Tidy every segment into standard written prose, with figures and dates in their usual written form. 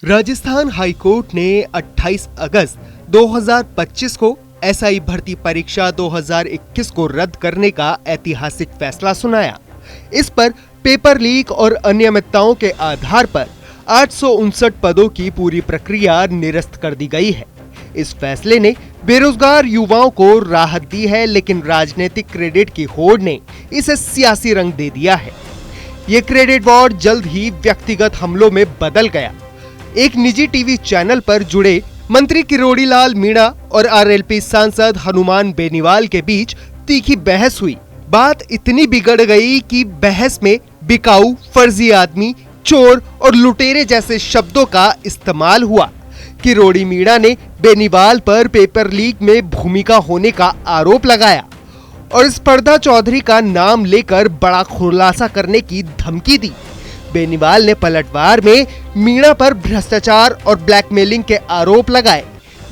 Rajasthan high court ने 28 अगस्त 2025 को SI भर्ती परीक्षा 2021 को रद्द करने का ऐतिहासिक फैसला सुनाया। इस पर पेपर लीक और अनियमितताओं के आधार पर 859 पदों की पूरी प्रक्रिया निरस्त कर दी गई है। इस फैसले ने बेरोजगार युवाओं को राहत दी है, लेकिन राजनीतिक क्रेडिट की होड़ ने इसे सियासी रंग दे दिया है। ये क्रेडिट वॉर जल्द ही व्यक्तिगत हमलों में बदल गया। एक निजी टीवी चैनल पर जुड़े मंत्री किरोड़ी लाल मीणा और आरएलपी सांसद हनुमान बेनीवाल के बीच तीखी बहस हुई। बात इतनी बिगड़ गई कि बहस में बिकाऊ, फर्जी आदमी, चोर और लुटेरे जैसे शब्दों का इस्तेमाल हुआ। किरोड़ी मीणा ने बेनीवाल पर पेपर लीक में भूमिका होने का आरोप लगाया और स्पर्धा चौधरी का नाम लेकर बड़ा खुलासा करने की धमकी दी। बेनीवाल ने पलटवार में मीणा पर भ्रष्टाचार और ब्लैकमेलिंग के आरोप लगाए।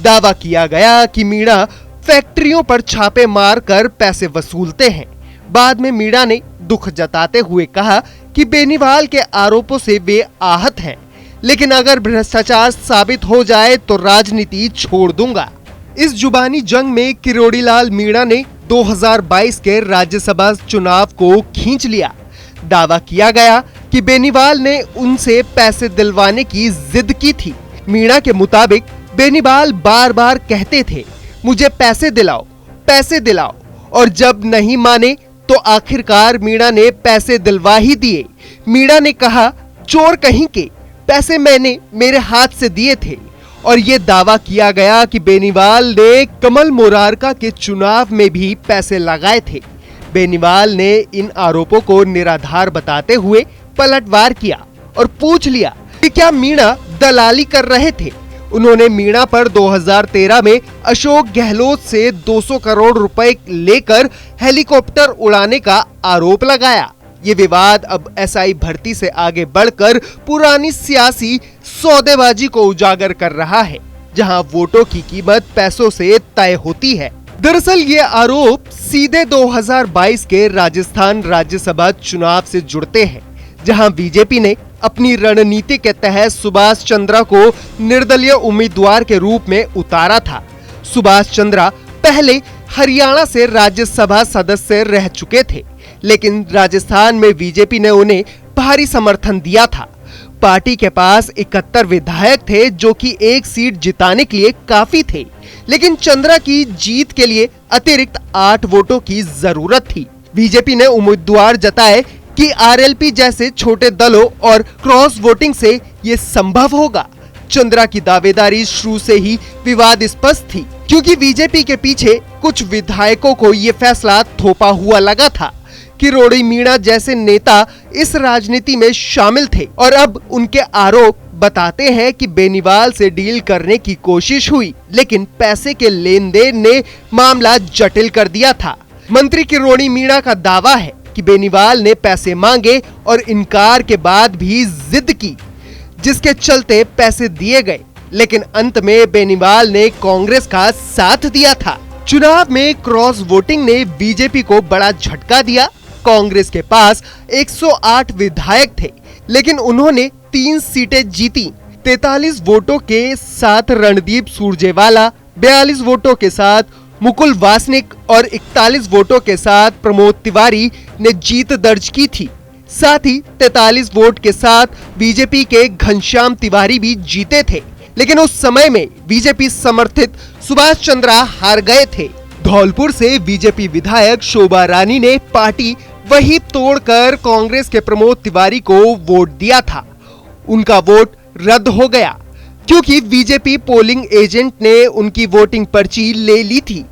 दावा किया गया कि मीणा फैक्ट्रियों पर छापे मार कर पैसे वसूलते हैं। बाद में मीणा ने दुख जताते हुए कहा कि बेनीवाल के आरोपों से वे आहत हैं, लेकिन अगर भ्रष्टाचार साबित हो जाए तो राजनीति छोड़ दूंगा। इस जुबानी जंग में किरोड़ी लाल मीणा ने 2022 के राज्यसभा चुनाव को खींच लिया। दावा किया गया कि बेनीवाल ने उनसे पैसे दिलवाने की जिद की थी। मीणा के मुताबिक बेनीवाल बार बार कहते थे, मुझे पैसे दिलाओ, और जब नहीं माने तो आखिरकार मीणा ने पैसे दिलवा ही दिए। मीणा ने कहा, चोर कहीं के, पैसे मैंने मेरे हाथ से दिए थे। और ये दावा किया गया कि बेनीवाल ने कमल मोरारका के चुनाव में भी पैसे लगाए थे। बेनीवाल ने इन आरोपों को निराधार बताते हुए पलटवार किया और पूछ लिया कि क्या मीणा दलाली कर रहे थे। उन्होंने मीणा पर 2013 में अशोक गहलोत से 200 करोड़ रुपए लेकर हेलीकॉप्टर उड़ाने का आरोप लगाया। ये विवाद अब एसआई भर्ती से आगे बढ़कर पुरानी सियासी सौदेबाजी को उजागर कर रहा है, जहां वोटों की कीमत पैसों से तय होती है। दरअसल ये आरोप सीधे 2022 के राजस्थान राज्यसभा चुनाव से जुड़ते हैं, जहां बीजेपी ने अपनी रणनीति के तहत सुभाष चंद्रा को निर्दलीय उम्मीदवार के रूप में उतारा था। सुभाष चंद्रा पहले हरियाणा से राज्यसभा सदस्य रह चुके थे, लेकिन राजस्थान में बीजेपी ने उन्हें भारी समर्थन दिया था। पार्टी के पास 71 विधायक थे, जो कि एक सीट जिताने के लिए काफी थे, लेकिन चंद्रा की जीत के लिए अतिरिक्त 8 वोटों की जरूरत थी। बीजेपी ने उम्मीदवार जताए कि आरएलपी जैसे छोटे दलों और क्रॉस वोटिंग से ये संभव होगा। चंद्रा की दावेदारी शुरू से ही विवादास्पद थी, क्योंकि बीजेपी के पीछे कुछ विधायकों को ये फैसला थोपा हुआ लगा था। किरोड़ी मीणा जैसे नेता इस राजनीति में शामिल थे और अब उनके आरोप बताते हैं कि बेनीवाल से डील करने की कोशिश हुई, लेकिन पैसे के लेन देन ने मामला जटिल कर दिया था। मंत्री किरोड़ी मीणा का दावा है कि बेनीवाल ने पैसे मांगे और इनकार के बाद भी जिद की, जिसके चलते पैसे दिए गए, लेकिन अंत में बेनीवाल ने कांग्रेस का साथ दिया था। चुनाव में क्रॉस वोटिंग ने बीजेपी को बड़ा झटका दिया। कांग्रेस के पास 108 विधायक थे, लेकिन उन्होंने 3 सीटें जीती। 43 वोटों के साथ रणदीप सुरजेवाला, 42 वोटों के साथ मुकुल वासनिक और 41 वोटों के साथ प्रमोद तिवारी ने जीत दर्ज की थी। साथ ही 43 वोट के साथ बीजेपी के घनश्याम तिवारी भी जीते थे, लेकिन उस समय में बीजेपी समर्थित सुभाष चंद्रा हार गए थे। धौलपुर से बीजेपी विधायक शोभा रानी ने पार्टी वही तोड़कर कांग्रेस के प्रमोद तिवारी को वोट दिया था। उनका वोट रद्द हो गया, क्योंकि बीजेपी पोलिंग एजेंट ने उनकी वोटिंग पर्ची ले ली थी,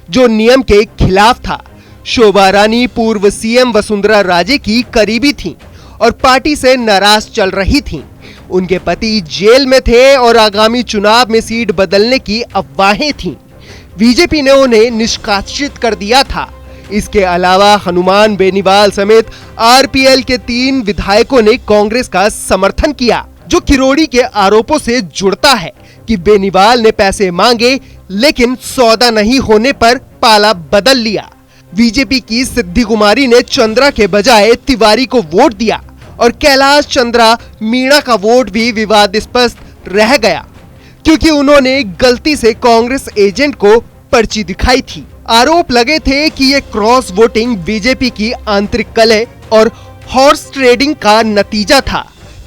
जो नियम के खिलाफ था। शोभा रानी पूर्व सीएम वसुंधरा राजे की करीबी थीं और पार्टी से नाराज चल रही थीं। उनके पति जेल में थे और आगामी चुनाव में सीट बदलने की अफवाहें थीं। बीजेपी ने उन्हें निष्कासित कर दिया था। इसके अलावा हनुमान बेनीवाल समेत आरपीएल के 3 विधायकों ने कांग्रेस का समर्थन किया, जो किरोड़ी के आरोपों से जुड़ता है कि बेनीवाल ने पैसे मांगे, लेकिन सौदा नहीं होने पर पाला बदल लिया। बीजेपी की सिद्धि कुमारी ने चंद्रा के बजाय तिवारी को वोट दिया और कैलाश चंद्रा मीणा का वोट भी विवादास्पद रह गया क्योंकि उन्होंने गलती से कांग्रेस एजेंट को पर्ची दिखाई थी। आरोप लगे थे कि ये क्रॉस वोटिंग बीजेपी की आंतरिक कलह और हॉर्स ट्रेडिंग का नतीजा था,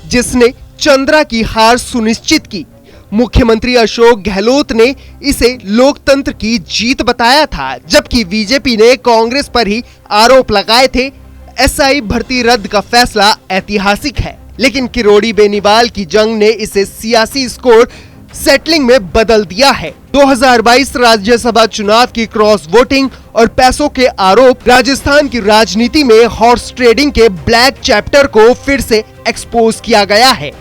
जिसने चंद्रा की हार सुनिश्चित की। मुख्यमंत्री अशोक गहलोत ने इसे लोकतंत्र की जीत बताया था, जबकि बीजेपी ने कांग्रेस पर ही आरोप लगाए थे। एसआई भर्ती रद्द का फैसला ऐतिहासिक है, लेकिन किरोड़ी बेनीवाल की जंग ने इसे सियासी स्कोर सेटलिंग में बदल दिया है। 2022 राज्यसभा चुनाव की क्रॉस वोटिंग और पैसों के आरोप राजस्थान की राजनीति में हॉर्स ट्रेडिंग के ब्लैक चैप्टर को फिर से एक्सपोज किया गया है।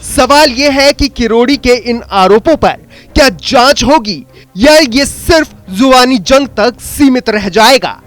सवाल यह है कि किरोड़ी के इन आरोपों पर क्या जांच होगी या ये सिर्फ जुबानी जंग तक सीमित रह जाएगा।